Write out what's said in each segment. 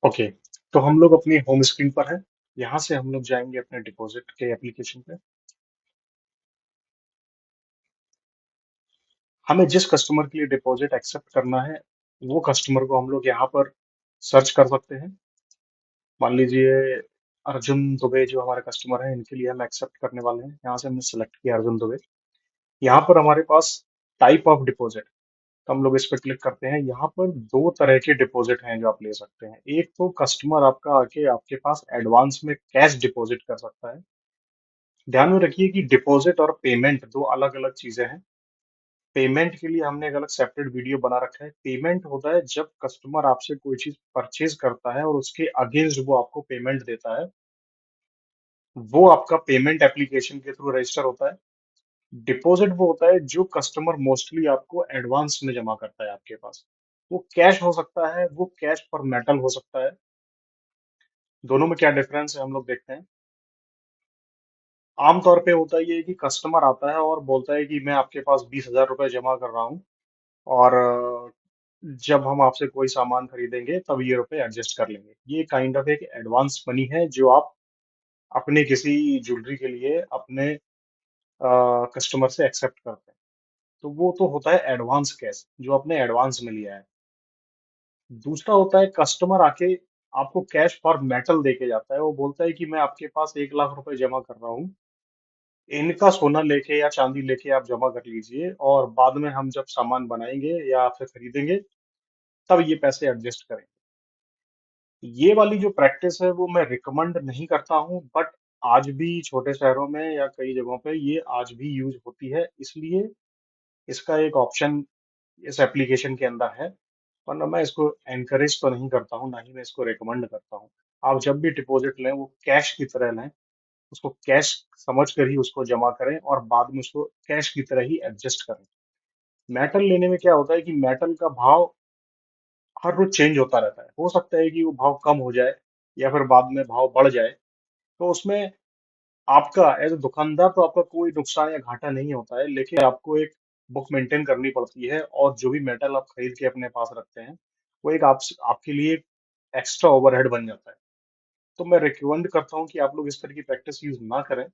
Okay, तो हम लोग अपनी होम स्क्रीन पर हैं। यहाँ से हम लोग जाएंगे अपने डिपॉजिट के एप्लीकेशन पे। हमें जिस कस्टमर के लिए डिपॉजिट एक्सेप्ट करना है, वो कस्टमर को हम लोग यहाँ पर सर्च कर सकते हैं। मान लीजिए अर्जुन दुबे जो हमारे कस्टमर हैं, इनके लिए हम एक्सेप्ट करने वाले हैं। यहाँ से हमने सेलेक्ट किया अर्जुन दुबे। यहाँ पर हमारे पास टाइप ऑफ डिपॉजिट, तो हम लोग इस पर क्लिक करते हैं। यहाँ पर दो तरह के डिपॉजिट हैं जो आप ले सकते हैं। एक तो कस्टमर आपका आके आपके पास एडवांस में कैश डिपॉजिट कर सकता है। ध्यान में रखिए कि डिपॉजिट और पेमेंट दो अलग अलग चीजें हैं। पेमेंट के लिए हमने एक अलग सेपरेट वीडियो बना रखा है। पेमेंट होता है जब कस्टमर आपसे कोई चीज परचेज करता है और उसके अगेंस्ट वो आपको पेमेंट देता है, वो आपका पेमेंट एप्लीकेशन के थ्रू रजिस्टर होता है। डिपॉजिट वो होता है जो कस्टमर मोस्टली आपको एडवांस में जमा करता है आपके पास। वो कैश हो सकता है, वो कैश पर मेटल हो सकता है। दोनों में क्या डिफरेंस है हम लोग देखते हैं। आमतौर पे होता ये है कि कस्टमर आता है और बोलता है कि मैं आपके पास 20,000 रुपए जमा कर रहा हूँ, और जब हम आपसे कोई सामान खरीदेंगे तब ये रुपए एडजस्ट कर लेंगे। ये काइंड ऑफ एक एडवांस मनी है जो आप अपने किसी ज्वेलरी के लिए अपने कस्टमर से एक्सेप्ट करते हैं। तो वो तो होता है एडवांस कैश जो आपने एडवांस में लिया है। दूसरा होता है कस्टमर आके आपको कैश फॉर मेटल देके जाता है। वो बोलता है कि मैं आपके पास 1 लाख रुपए जमा कर रहा हूँ, इनका सोना लेके या चांदी लेके आप जमा कर लीजिए, और बाद में हम जब सामान बनाएंगे या फिर खरीदेंगे तब ये पैसे एडजस्ट करेंगे। ये वाली जो प्रैक्टिस है वो मैं रिकमेंड नहीं करता हूँ, बट आज भी छोटे शहरों में या कई जगहों पे ये आज भी यूज होती है, इसलिए इसका एक ऑप्शन इस एप्लीकेशन के अंदर है। वरना मैं इसको एनकरेज तो नहीं करता हूँ, ना ही मैं इसको रिकमेंड करता हूँ। आप जब भी डिपॉजिट लें वो कैश की तरह लें, उसको कैश समझ कर ही उसको जमा करें और बाद में उसको कैश की तरह ही एडजस्ट करें। मेटल लेने में क्या होता है कि मेटल का भाव हर रोज चेंज होता रहता है। हो सकता है कि वो भाव कम हो जाए या फिर बाद में भाव बढ़ जाए। तो उसमें आपका एज अ दुकानदार तो आपका कोई नुकसान या घाटा नहीं होता है, लेकिन आपको एक बुक मेंटेन करनी पड़ती है, और जो भी मेटल आप खरीद के अपने पास रखते हैं वो एक आपके लिए एक्स्ट्रा ओवरहेड बन जाता है। तो मैं रिकमेंड करता हूँ कि आप लोग इस तरह की प्रैक्टिस यूज ना करें।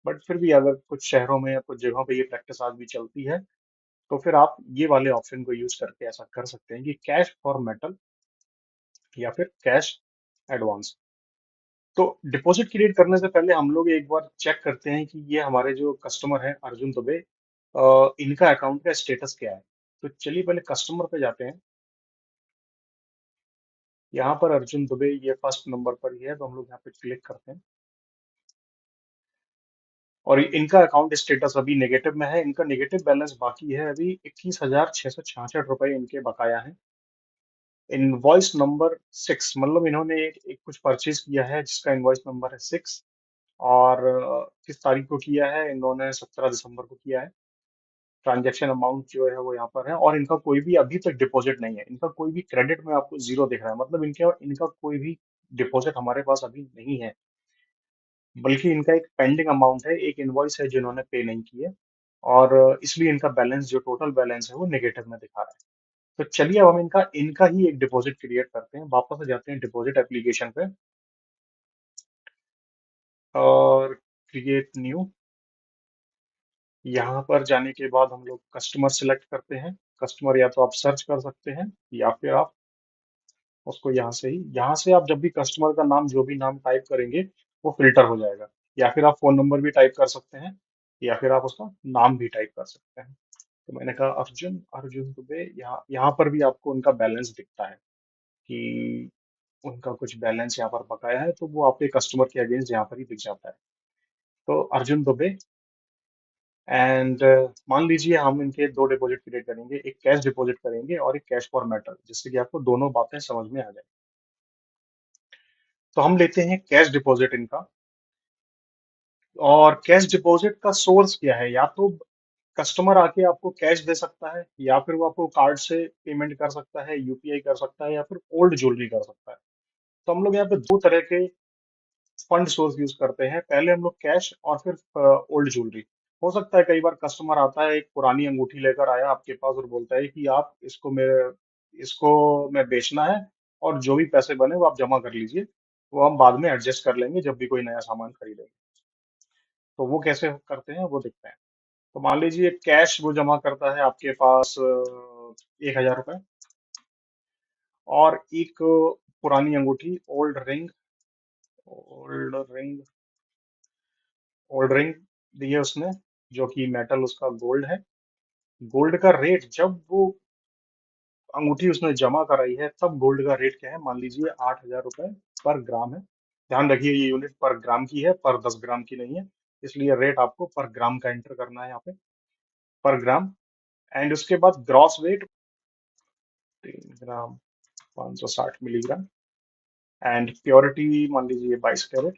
बट फिर भी अगर कुछ शहरों में या कुछ जगहों पे ये प्रैक्टिस आज भी चलती है, तो फिर आप ये वाले ऑप्शन को यूज करके ऐसा कर सकते हैं कि कैश फॉर मेटल या फिर कैश एडवांस। तो डिपॉजिट क्रिएट करने से पहले हम लोग एक बार चेक करते हैं कि ये हमारे जो कस्टमर है अर्जुन दुबे, इनका अकाउंट का स्टेटस क्या है। तो चलिए पहले कस्टमर पे जाते हैं। यहाँ पर अर्जुन दुबे ये फर्स्ट नंबर पर ही है, तो हम लोग यहाँ पे क्लिक करते हैं। और इनका अकाउंट स्टेटस अभी नेगेटिव में है। इनका नेगेटिव बैलेंस बाकी है अभी 21,666 रुपए इनके बकाया है। इनवॉइस नंबर 6, मतलब इन्होंने एक कुछ परचेज किया है जिसका इनवॉइस नंबर है 6। और किस तारीख को किया है, इन्होंने 17 दिसंबर को किया है। ट्रांजैक्शन अमाउंट जो है वो यहाँ पर है, और इनका कोई भी अभी तक डिपॉजिट नहीं है। इनका कोई भी क्रेडिट में आपको जीरो दिख रहा है, मतलब इनके इनका कोई भी डिपॉजिट हमारे पास अभी नहीं है। बल्कि इनका एक पेंडिंग अमाउंट है, एक इनवॉइस है जो इन्होंने पे नहीं की है, और इसलिए इनका बैलेंस जो टोटल बैलेंस है वो नेगेटिव में दिखा रहा है। तो चलिए अब हम इनका इनका ही एक डिपॉजिट क्रिएट करते हैं। वापस से जाते हैं डिपॉजिट एप्लीकेशन पे, और क्रिएट न्यू। यहाँ पर जाने के बाद हम लोग कस्टमर सिलेक्ट करते हैं। कस्टमर या तो आप सर्च कर सकते हैं या फिर आप उसको यहाँ से आप जब भी कस्टमर का नाम जो भी नाम टाइप करेंगे वो फिल्टर हो जाएगा। या फिर आप फोन नंबर भी टाइप कर सकते हैं, या फिर आप उसका नाम भी टाइप कर सकते हैं। तो मैंने कहा अर्जुन अर्जुन दुबे। यहाँ यहाँ पर भी आपको उनका बैलेंस दिखता है कि उनका कुछ बैलेंस यहाँ पर बकाया है, तो वो आपके कस्टमर के अगेंस्ट यहाँ पर ही दिख जाता है। तो अर्जुन दुबे एंड मान लीजिए हम इनके दो डिपॉजिट क्रिएट करेंगे, एक कैश डिपॉजिट करेंगे और एक कैश फॉर मेटल, जिससे कि आपको दोनों बातें समझ में आ जाए। तो हम लेते हैं कैश डिपॉजिट इनका। और कैश डिपॉजिट का सोर्स क्या है, या तो कस्टमर आके आपको कैश दे सकता है, या फिर वो आपको कार्ड से पेमेंट कर सकता है, यूपीआई कर सकता है, या फिर ओल्ड ज्वेलरी कर सकता है। तो हम लोग यहाँ पे दो तरह के फंड सोर्स यूज करते हैं। पहले हम लोग कैश और फिर ओल्ड ज्वेलरी। हो सकता है कई बार कस्टमर आता है एक पुरानी अंगूठी लेकर आया आपके पास और बोलता है कि आप इसको मैं बेचना है, और जो भी पैसे बने वो आप जमा कर लीजिए, वो हम बाद में एडजस्ट कर लेंगे जब भी कोई नया सामान खरीदेंगे। तो वो कैसे करते हैं वो देखते हैं। तो मान लीजिए कैश वो जमा करता है आपके पास 1,000 रुपये, और एक पुरानी अंगूठी, ओल्ड रिंग ओल्ड रिंग दी है उसने, जो कि मेटल उसका गोल्ड है। गोल्ड का रेट जब वो अंगूठी उसने जमा कराई है तब गोल्ड का रेट क्या है, मान लीजिए 8,000 रुपये पर ग्राम है। ध्यान रखिए ये यूनिट पर ग्राम की है, पर 10 ग्राम की नहीं है, इसलिए रेट आपको पर ग्राम का एंटर करना है यहाँ पे, पर ग्राम। एंड उसके बाद gross weight 3 gram 560 milligram, and purity मान लीजिए 22 कैरेट।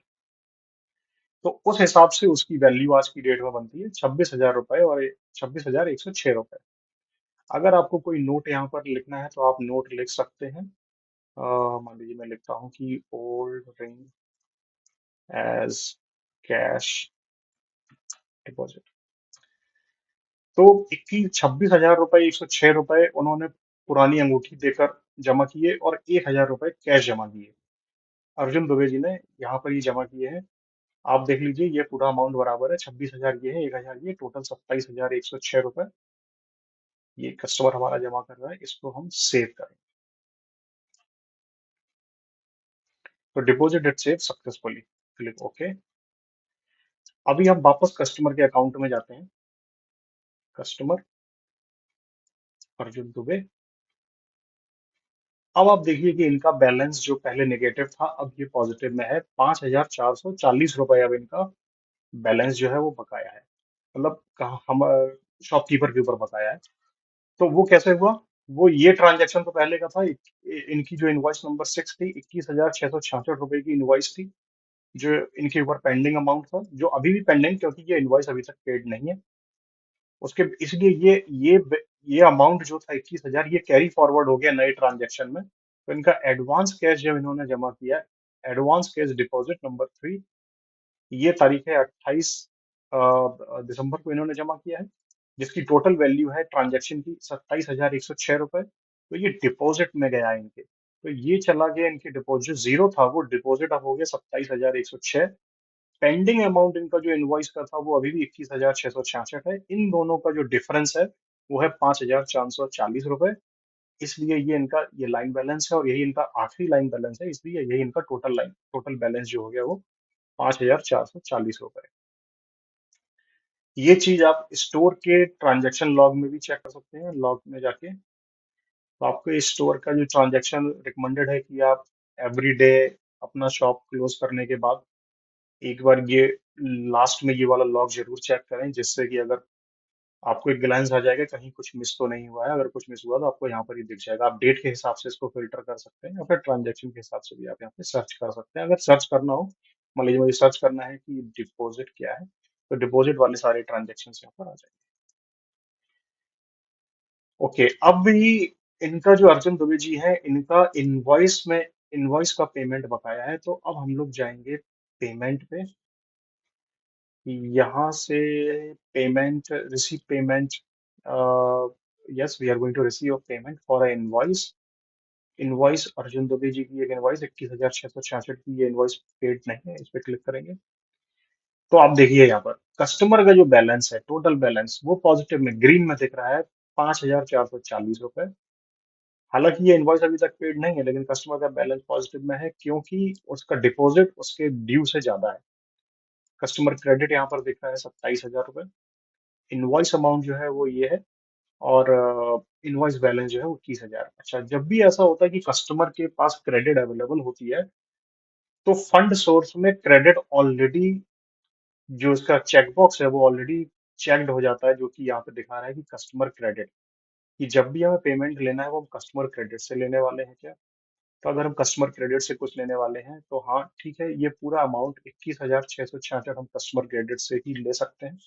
तो उस हिसाब से उसकी वैल्यू आज की डेट में बनती है 26,000 रुपये और 26,106 रुपये। अगर आपको कोई नोट यहाँ पर लिखना है तो आप नोट लिख सकते हैं। मान लीजिए मैं लिखता हूँ कि old ring as cash deposit. तो 26,000 रुपये 106 रुपये उन्होंने पुरानी अंगूठी देकर जमा किए, और 1,000 रुपये कैश जमा किए। अर्जुन दुबे जी ने यहाँ पर ये जमा किए हैं। आप देख लीजिए ये पूरा अमाउंट बराबर है, 26,000 ये है, 1,000 ये, टोटल 27,106 रुपये ये कस्टमर हमारा जमा कर रहा है। इसको हम सेव करें, तो deposit it save successfully, click okay. अभी हम वापस कस्टमर के अकाउंट में जाते हैं। कस्टमर अर्जुन दुबे। अब आप देखिए कि इनका बैलेंस जो पहले नेगेटिव था अब ये पॉजिटिव में है, 5,440 रुपये अब इनका बैलेंस जो है वो बकाया है। मतलब कहा हम शॉपकीपर के ऊपर बकाया है। तो वो कैसे हुआ? वो ये ट्रांजैक्शन तो पहले का था। इनकी जो इनवॉइस नंबर 6 थी, 21,666 रुपए की इनवॉइस थी, जो इनके ऊपर पेंडिंग अमाउंट था, जो अभी भी पेंडिंग, क्योंकि ये इनवॉइस अभी तक पेड नहीं है। उसके इसलिए ये अमाउंट जो था 21,000, ये कैरी फॉरवर्ड हो गया नए ट्रांजैक्शन में। तो इनका एडवांस कैश जब इन्होंने जमा किया, एडवांस कैश डिपॉजिट नंबर 3, ये तारीख है 28 दिसंबर को इन्होंने जमा किया है, जिसकी टोटल वैल्यू है ट्रांजैक्शन की 27,106 रुपए। तो ये डिपॉजिट में गया इनके, तो ये चला गया इनके डिपॉजिट, जीरो था वो डिपॉजिट, अब हो गया 27,106। पेंडिंग अमाउंट इनका जो इनवॉइस का था वो अभी भी 21,666 है। इन दोनों का जो डिफरेंस है वो है 5,440 रुपए। इसलिए ये इनका ये लाइन बैलेंस है, और यही इनका आखिरी लाइन बैलेंस है, इसलिए यही इनका टोटल बैलेंस जो हो गया वो 5,440 रुपए। ये चीज आप स्टोर के ट्रांजैक्शन लॉग में भी चेक कर सकते हैं, लॉग में जाके। तो आपको स्टोर का जो ट्रांजैक्शन रिकमेंडेड है कि आप एवरी डे अपना शॉप क्लोज करने के बाद एक बार ये लास्ट में ये वाला लॉग जरूर चेक करें, जिससे कि अगर आपको एक ग्लैंस आ जाएगा कहीं कुछ मिस तो नहीं हुआ है। अगर कुछ मिस हुआ तो आपको यहाँ पर ही दिख जाएगा। आप डेट के हिसाब से इसको फिल्टर कर सकते हैं, या फिर ट्रांजैक्शन के हिसाब से भी आप यहाँ पे सर्च कर सकते हैं। अगर सर्च करना हो, मान लीजिए मुझे सर्च करना है कि डिपॉजिट क्या है, तो डिपॉजिट वाले सारे ट्रांजेक्शन यहाँ पर आ जाएंगे। ओके, अब भी इनका जो अर्जुन दुबे जी है, इनका इनवॉइस का पेमेंट बकाया है। तो अब हम लोग जाएंगे पेमेंट पे। यहाँ से payment, receive payment, yes we are going to receive payment for a invoice. Invoice Arjun Dubey ji की एक इनवॉइस 21,666 की, ये इनवॉइस पेड नहीं है, इस पे क्लिक करेंगे। तो आप देखिए यहाँ पर कस्टमर का जो बैलेंस है, टोटल बैलेंस, वो पॉजिटिव में ग्रीन में दिख रहा है, 5,440 रुपए। हालांकि ये इनवॉइस अभी तक पेड नहीं है, लेकिन कस्टमर का बैलेंस पॉजिटिव में है, क्योंकि उसका डिपॉजिट उसके ड्यू से ज्यादा है। कस्टमर क्रेडिट यहाँ पर दिख रहा है 27,000 रुपए। इनवॉइस अमाउंट जो है वो ये है, और इनवॉइस बैलेंस जो है वो 21,000। अच्छा, जब भी ऐसा होता है कि कस्टमर के पास क्रेडिट अवेलेबल होती है, तो फंड सोर्स में क्रेडिट ऑलरेडी, जो उसका चेकबॉक्स है वो ऑलरेडी चेक्ड हो जाता है, जो कि यहाँ पे दिखा रहा है कि कस्टमर क्रेडिट, कि जब भी हमें पेमेंट लेना है वो हम कस्टमर क्रेडिट से लेने वाले हैं क्या। तो अगर हम कस्टमर क्रेडिट से कुछ लेने वाले हैं तो हाँ ठीक है, ये पूरा अमाउंट 21,666 हम कस्टमर क्रेडिट से ही ले सकते हैं।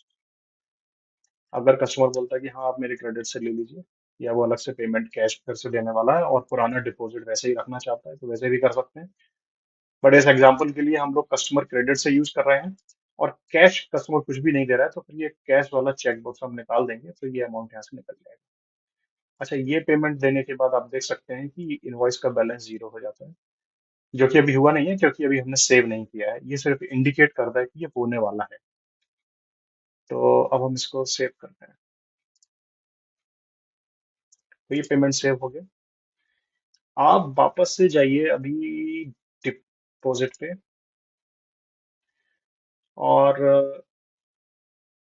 अगर कस्टमर बोलता है कि हाँ आप मेरे क्रेडिट से ले लीजिए, या वो अलग से पेमेंट कैश फिर से देने वाला है और पुराना डिपॉजिट वैसे ही रखना चाहता है, तो वैसे भी कर सकते हैं। बट इस एग्जाम्पल के लिए हम लोग कस्टमर क्रेडिट से यूज कर रहे हैं, और कैश कस्टमर कुछ भी नहीं दे रहा है, तो फिर ये कैश वाला चेक बॉक्स हम निकाल देंगे, तो ये अमाउंट यहाँ से निकल जाएगा। अच्छा, ये पेमेंट देने के बाद आप देख सकते हैं कि इनवॉइस का बैलेंस जीरो हो जाता है, जो कि अभी हुआ नहीं है क्योंकि अभी हमने सेव नहीं किया है। ये सिर्फ इंडिकेट करता है कि ये होने वाला है। तो अब हम इसको सेव करते हैं। तो ये पेमेंट सेव हो गया। आप वापस से जाइए अभी डिपॉजिट पे, और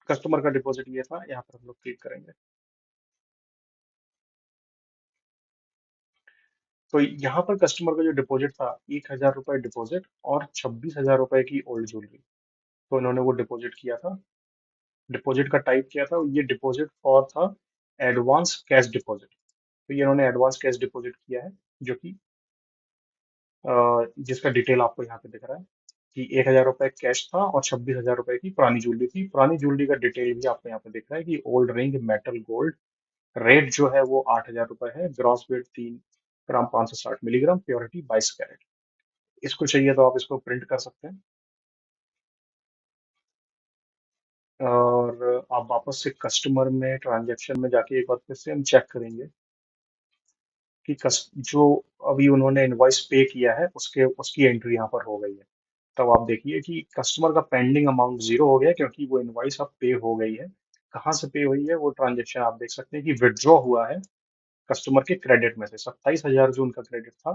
कस्टमर का डिपॉजिट ये था, यहाँ पर हम लोग क्लिक करेंगे। तो यहाँ पर कस्टमर का जो डिपॉजिट था, 1,000 रुपये डिपॉजिट और 26,000 रुपये की ओल्ड ज्वेलरी, तो इन्होंने वो डिपॉजिट किया था। डिपॉजिट का टाइप किया था, ये डिपॉजिट और था एडवांस कैश डिपॉजिट। तो ये इन्होंने एडवांस कैश डिपॉजिट किया है, जो कि जिसका डिटेल आपको यहाँ पे दिख रहा है कि 1,000 रुपये कैश था और 26,000 रुपये की पुरानी ज्वेलरी थी। पुरानी ज्वेलरी का डिटेल भी आपको यहाँ पे दिख रहा है कि old ring metal gold, rate जो है वो 8,000 रुपये है, ग्रॉस वेट 3 ग्राम 560 मिलीग्राम, प्योरिटी 22 कैरेट। इसको चाहिए तो आप इसको प्रिंट कर सकते हैं, और आप वापस से कस्टमर में ट्रांजैक्शन में जाके एक बार फिर से हम चेक करेंगे कि जो अभी उन्होंने इनवॉइस पे किया है उसके उसकी एंट्री यहाँ पर हो गई है। तब आप देखिए कि कस्टमर का पेंडिंग अमाउंट जीरो हो गया क्योंकि वो इनवॉइस अब पे हो गई है। कहाँ से पे हुई है वो ट्रांजेक्शन आप देख सकते हैं कि विड्रॉ हुआ है कस्टमर के क्रेडिट में से। 27,000 जो उनका क्रेडिट था,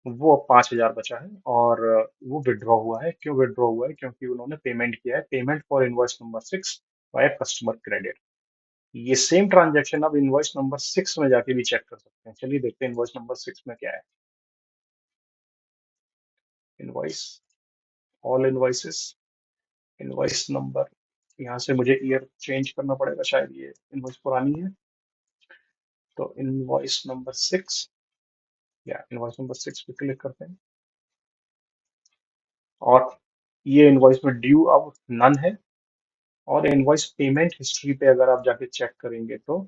वो अब 5,000 बचा है, और वो विड्रॉ हुआ है। क्यों विड्रॉ हुआ है? क्योंकि उन्होंने पेमेंट किया है, payment for invoice number 6 via customer credit. ये सेम ट्रांजेक्शन अब इनवॉइस नंबर 6 में जाके भी चेक कर सकते हैं। चलिए देखते हैं इनवॉइस नंबर 6 में क्या है। Invoice, all invoices, invoice number, यहाँ से मुझे ईयर चेंज करना पड़ेगा, शायद ये इनवॉइस पुरानी है। तो इनवॉइस नंबर 6, या इनवॉइस नंबर 6 पे क्लिक करते हैं, और ये इनवॉइस में ड्यू अब नन है। और इनवॉइस पेमेंट हिस्ट्री पे अगर आप जाके चेक करेंगे तो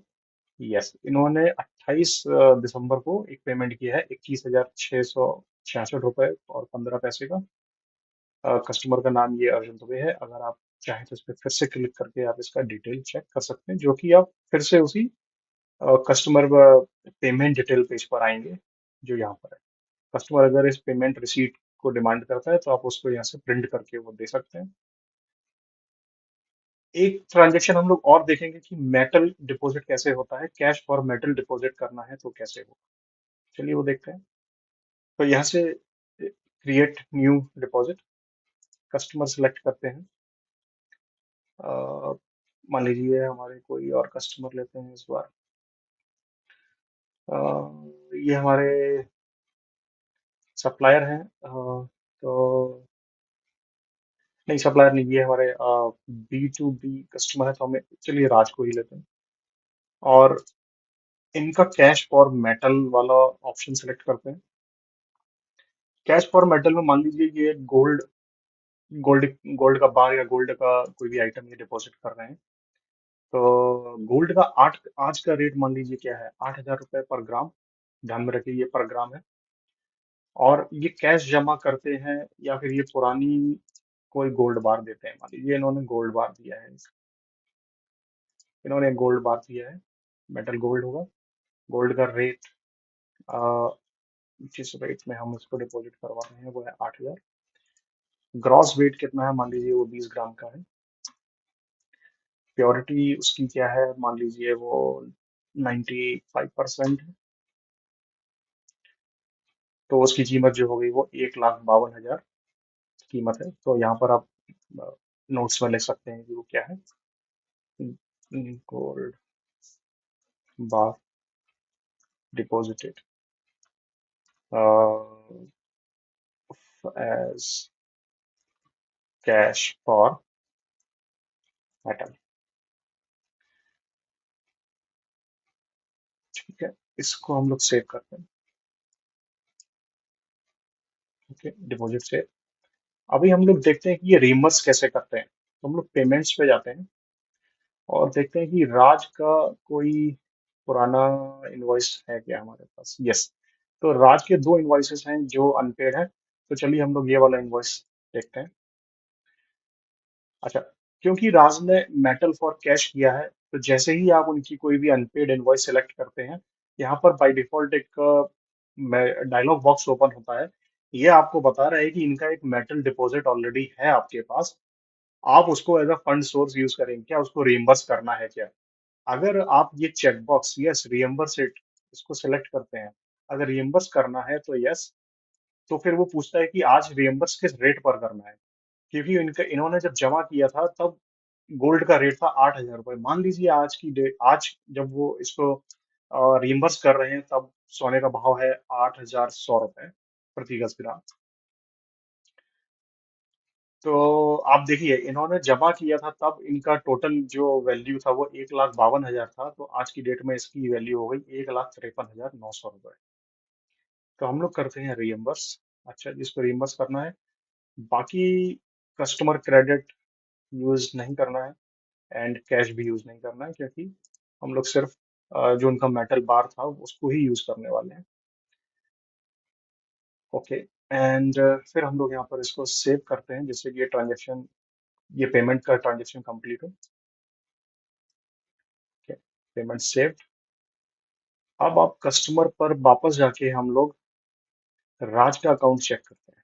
यस, इन्होंने 28 दिसंबर को एक पेमेंट किया है, 21,666 रुपए और 15 पैसे का। कस्टमर का नाम ये अर्जुन दुबे है। अगर आप चाहें तो इस पर फिर से क्लिक करके आप इसका डिटेल चेक कर सकते हैं, जो कि आप फिर से उसी कस्टमर पेमेंट डिटेल पेज पर आएंगे जो यहाँ पर है। कस्टमर अगर इस पेमेंट रिसीट को डिमांड करता है तो आप उसको यहाँ से प्रिंट करके वो दे सकते हैं। एक ट्रांजेक्शन हम लोग और देखेंगे कि मेटल डिपॉजिट कैसे होता है, कैश फॉर मेटल डिपॉजिट करना है तो कैसे होगा। चलिए वो देखते हैं। तो यहाँ से create new deposit, customer select करते हैं। अ, मान लीजिए हमारे कोई और कस्टमर लेते हैं इस बार। अ, ये हमारे सप्लायर हैं, तो नहीं, सप्लायर नहीं, ये हमारे B2B कस्टमर है, तो हमें चलिए राज को ही लेते हैं। और इनका कैश फॉर मेटल वाला ऑप्शन सेलेक्ट करते हैं। कैश फॉर मेटल में मान लीजिए ये गोल्ड गोल्ड का बार या गोल्ड का कोई भी आइटम ये डिपॉजिट कर रहे हैं। तो गोल्ड का आठ आज का रेट मान लीजिए क्या है, 8,000 रुपये पर ग्राम। ध्यान में रखिए ये पर ग्राम है। और ये कैश जमा करते हैं या फिर ये पुरानी कोई गोल्ड बार देते हैं। मान लीजिए इन्होंने गोल्ड बार दिया है, इन्होंने गोल्ड बार दिया है, मेटल गोल्ड होगा। गोल्ड का रेट, जिस रेट में हम उसको डिपॉजिट करवा रहे हैं वो है 8,000। ग्रॉस वेट कितना है, मान लीजिए वो 20 ग्राम का है। प्योरिटी उसकी क्या है, मान लीजिए वो 95% है। तो उसकी कीमत जो हो गई वो 1,52,000 कीमत है। तो यहाँ पर आप नोट्स में लिख सकते हैं कि वो क्या है। Gold bar deposited as cash for metal. ठीक है, इसको हम लोग सेव करते हैं। ओके, डिपॉजिट से अभी हम लोग देखते हैं कि ये रीमर्स कैसे करते हैं। तो हम लोग पेमेंट्स पे जाते हैं और देखते हैं कि राज का कोई पुराना इनवॉइस है क्या हमारे पास। यस, तो राज के दो इनवॉइसेस हैं जो अनपेड है। तो चलिए हम लोग ये वाला इनवॉइस देखते हैं। अच्छा, क्योंकि राज ने मेटल फॉर कैश किया है, तो जैसे ही आप उनकी कोई भी अनपेड इनवॉइस सेलेक्ट करते हैं यहाँ पर बाय डिफॉल्ट एक डायलॉग बॉक्स ओपन होता है। ये आपको बता रहा है कि इनका एक मेटल डिपॉजिट ऑलरेडी है आपके पास। आप उसको as a fund source use करेंगे क्या, उसको रिइम्बर्स करना है क्या? अगर आप ये चेकबॉक्स यस रिइम्बर्स इट इसको सिलेक्ट करते हैं, अगर रिइम्बर्स करना है तो यस, तो फिर वो पूछता है कि आज रिइम्बर्स किस रेट पर करना है, क्योंकि इनका इन्होंने जब जमा किया था तब गोल्ड का रेट था 8,000 रुपए। मान लीजिए आज की डेट, आज जब वो इसको रिइम्बर्स कर रहे हैं तब सोने का भाव है 8,100 रुपए प्रति गज ग्राम। तो आप देखिए इन्होंने जमा किया था तब इनका टोटल जो वैल्यू था वो 1,52,000 था, तो आज की डेट में इसकी वैल्यू हो गई 1,53,900 रुपए। तो हम लोग करते हैं रिइम्बर्स। अच्छा, जिसको रिइम्बर्स करना है, बाकी कस्टमर क्रेडिट यूज नहीं करना है एंड कैश भी यूज नहीं करना है, क्योंकि हम लोग सिर्फ जो उनका मेटल बार था उसको ही यूज करने वाले हैं। ओके, एंड फिर हम लोग यहाँ पर इसको सेव करते हैं जिससे कि ये पेमेंट का ट्रांजेक्शन कंप्लीट हो। Payment save. अब आप कस्टमर पर वापस जाके हम लोग राज का अकाउंट चेक करते हैं।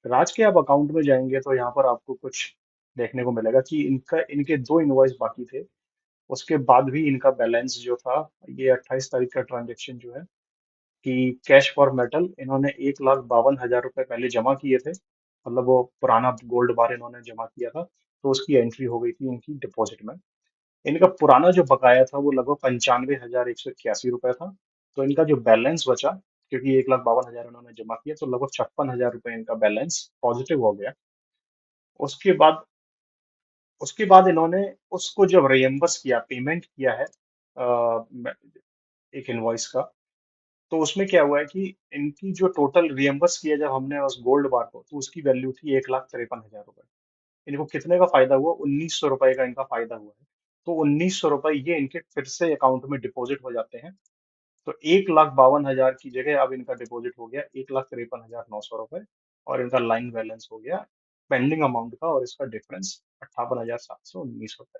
राज के आप अकाउंट में जाएंगे तो यहाँ पर आपको कुछ देखने को मिलेगा कि इनके दो इनवॉइस बाकी थे। उसके बाद भी इनका बैलेंस जो था, ये 28 तारीख का ट्रांजेक्शन जो है, कि कैश फॉर मेटल इन्होंने 1,52,000 रुपए पहले जमा किए थे, मतलब वो पुराना गोल्ड बार इन्होंने जमा किया था, तो उसकी एंट्री हो गई थी इनकी डिपॉजिट में। इनका पुराना जो बकाया था वो लगभग 95,181 रुपए था। तो इनका जो बैलेंस बचा, क्योंकि 1,52,000 उन्होंने जमा किया, तो लगभग 56,000 रुपए इनका बैलेंस पॉजिटिव हो गया। उसके बाद उसके बाद इन्होंने उसको जब रियम्बर्स किया, पेमेंट किया है एक इनवॉइस का, तो उसमें क्या हुआ है कि इनकी जो टोटल रियम्बर्स किया जब हमने उस गोल्ड बार को, तो उसकी वैल्यू थी 1,53,000 रुपए। इनको कितने का फायदा हुआ? 1,900 रुपए का इनका फायदा हुआ है। तो 1,900 रुपए ये इनके फिर से अकाउंट में डिपॉजिट हो जाते हैं। तो 1,52,000 की जगह अब इनका डिपॉजिट हो गया 1,53,900 रुपए, और इनका लाइन बैलेंस हो गया पेंडिंग अमाउंट का, और इसका डिफरेंस 58,719 रुपए।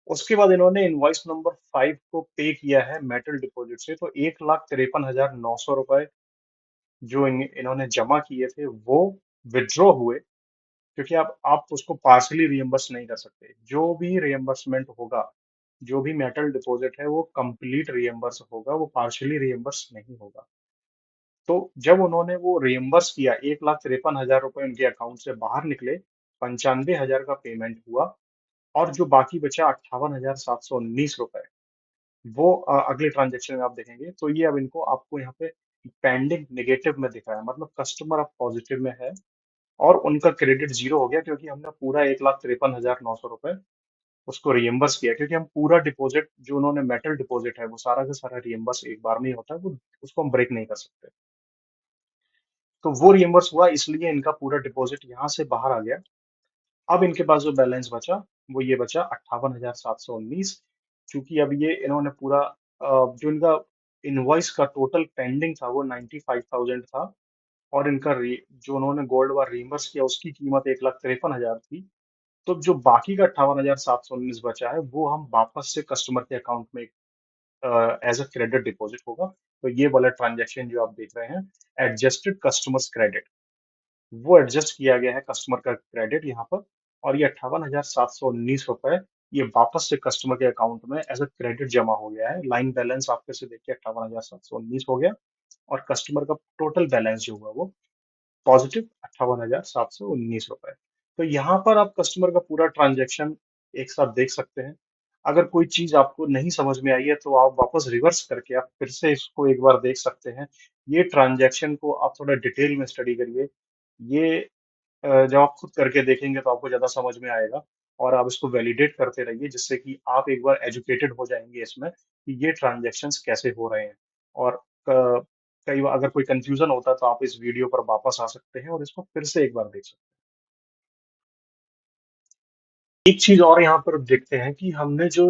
उसके बाद इन्होंने इनवॉइस नंबर 5 को पे किया है मेटल डिपॉजिट से, तो 1,53,900 रुपए जो इन्होंने जमा किए थे वो विड्रॉ हुए, क्योंकि आप उसको पार्शली रिइम्बर्स नहीं कर सकते। जो भी रिइम्बर्समेंट होगा, जो भी मेटल डिपॉजिट है वो कंप्लीट रिइम्बर्स होगा, वो पार्शली रिइम्बर्स नहीं होगा। तो जब उन्होंने वो रिइम्बर्स किया, 1,53,000 रुपए उनके अकाउंट से बाहर निकले, 95,000 का पेमेंट हुआ, और जो बाकी बचा 58,719 रुपए, वो अगले ट्रांजेक्शन में आप देखेंगे तो ये अब इनको आपको यहाँ पे पेंडिंग नेगेटिव में दिख रहा है, मतलब कस्टमर अब पॉजिटिव में है और उनका क्रेडिट जीरो हो गया, क्योंकि हमने पूरा 1,53,900 रुपए उसको रिइम्बर्स किया, क्योंकि हम पूरा डिपॉजिट जो उन्होंने मेटल डिपॉजिट है वो सारा का सारा रिइम्बर्स एक बार में ही होता है, वो उसको हम ब्रेक नहीं कर सकते। तो वो रिइम्बर्स हुआ, इसलिए इनका पूरा डिपॉजिट यहाँ से बाहर आ गया। अब इनके पास जो बैलेंस बचा वो ये बचा 58,719। चूंकि अब ये इन्होंने पूरा जो इनका इनवॉइस का टोटल पेंडिंग था वो 95,000 था, और जो उन्होंने गोल्ड बार रिइम्बर्स किया उसकी कीमत 1,53,000 थी। तो जो बाकी का 58,719 बचा है वो हम वापस से कस्टमर के अकाउंट में एज अ क्रेडिट डिपॉजिट होगा। तो ये वाला ट्रांजेक्शन जो आप देख रहे हैं, एडजस्टेड कस्टमर्स क्रेडिट, वो एडजस्ट किया गया है कस्टमर का क्रेडिट यहाँ पर, और ये 58,719 रुपए ये वापस से कस्टमर के अकाउंट में एज अ क्रेडिट जमा हो गया है। लाइन बैलेंस आप फिर से देखिए 58,719 हो गया, और कस्टमर का टोटल बैलेंस जो हुआ वो पॉजिटिव 58,719 रुपए। तो यहाँ पर आप कस्टमर का पूरा ट्रांजेक्शन एक साथ देख सकते हैं। अगर कोई चीज आपको नहीं समझ में आई है तो आप वापस रिवर्स करके आप फिर से इसको एक बार देख सकते हैं। ये ट्रांजेक्शन को आप थोड़ा डिटेल में स्टडी करिए। ये जब आप खुद करके देखेंगे तो आपको ज़्यादा समझ में आएगा, और आप इसको वैलिडेट करते रहिए, जिससे कि आप एक बार एजुकेटेड हो जाएंगे इसमें कि ये ट्रांजैक्शंस कैसे हो रहे हैं। और कई बार अगर कोई कंफ्यूजन होता है तो आप इस वीडियो पर वापस आ सकते हैं और इसको फिर से एक बार देख सकते हैं। एक चीज और यहाँ पर देखते हैं कि हमने जो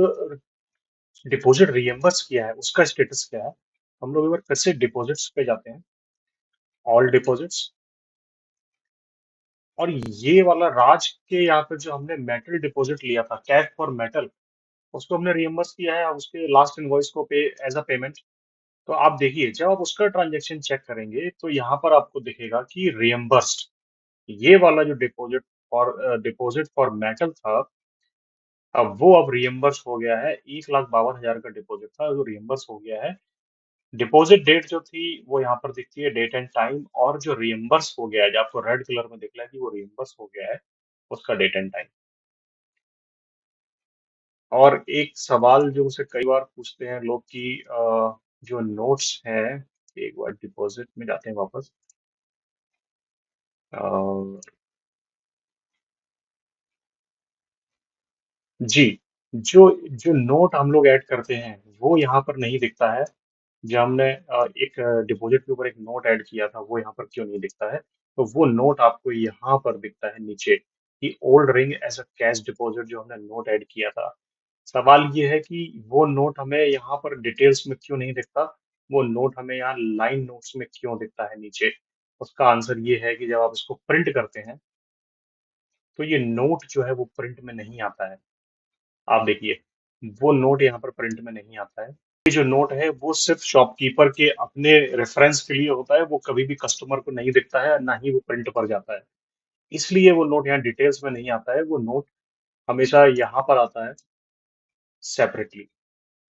डिपॉजिट रिइम्बर्स किया है उसका स्टेटस क्या है। हम लोग एक बार फिर से डिपॉजिट्स पे जाते हैं, ऑल डिपॉजिट्स, और ये वाला राज के यहाँ पे जो हमने मेटल डिपॉजिट लिया था, कैश फॉर मेटल, उसको हमने रियम्बर्स किया है, अब उसके लास्ट इनवॉइस को पे एज अ पेमेंट। तो आप देखिए, जब आप उसका ट्रांजेक्शन चेक करेंगे तो यहाँ पर आपको दिखेगा कि रियम्बर्स्ड, ये वाला जो डिपॉजिट फॉर मेटल था, अब रियम्बर्स हो गया है। 1,52,000 का डिपॉजिट था जो रियम्बर्स हो गया है। डिपॉजिट डेट जो थी वो यहाँ पर दिखती है, डेट एंड टाइम, और जो रियम्बर्स हो गया है, जो आपको रेड कलर में दिख रहा है कि वो रियम्बर्स हो गया है, उसका डेट एंड टाइम। और एक सवाल जो मुझसे कई बार पूछते हैं लोग कि जो नोट्स हैं, एक बार डिपॉजिट में जाते हैं वापस। अ, जी, जो जो नोट हम लोग ऐड करते हैं वो यहाँ पर नहीं दिखता है। जो हमने एक डिपॉजिट के ऊपर एक नोट ऐड किया था वो यहाँ पर क्यों नहीं दिखता है? तो वो नोट आपको यहाँ पर दिखता है नीचे, कि old ring as a cash deposit, जो हमने नोट ऐड किया था। सवाल ये है कि वो नोट हमें यहाँ पर डिटेल्स में क्यों नहीं दिखता, वो नोट हमें यहाँ लाइन नोट्स में क्यों दिखता है नीचे? उसका आंसर ये है कि जब आप इसको प्रिंट करते हैं तो ये नोट जो है वो प्रिंट में नहीं आता है। आप देखिए, वो नोट यहाँ पर प्रिंट में नहीं आता है। ये जो नोट है वो सिर्फ शॉपकीपर के अपने रेफरेंस के लिए होता है, वो कभी भी कस्टमर को नहीं दिखता है, ना ही वो प्रिंट पर जाता है। इसलिए वो नोट यहाँ डिटेल्स में नहीं आता है, वो नोट हमेशा यहाँ पर आता है सेपरेटली।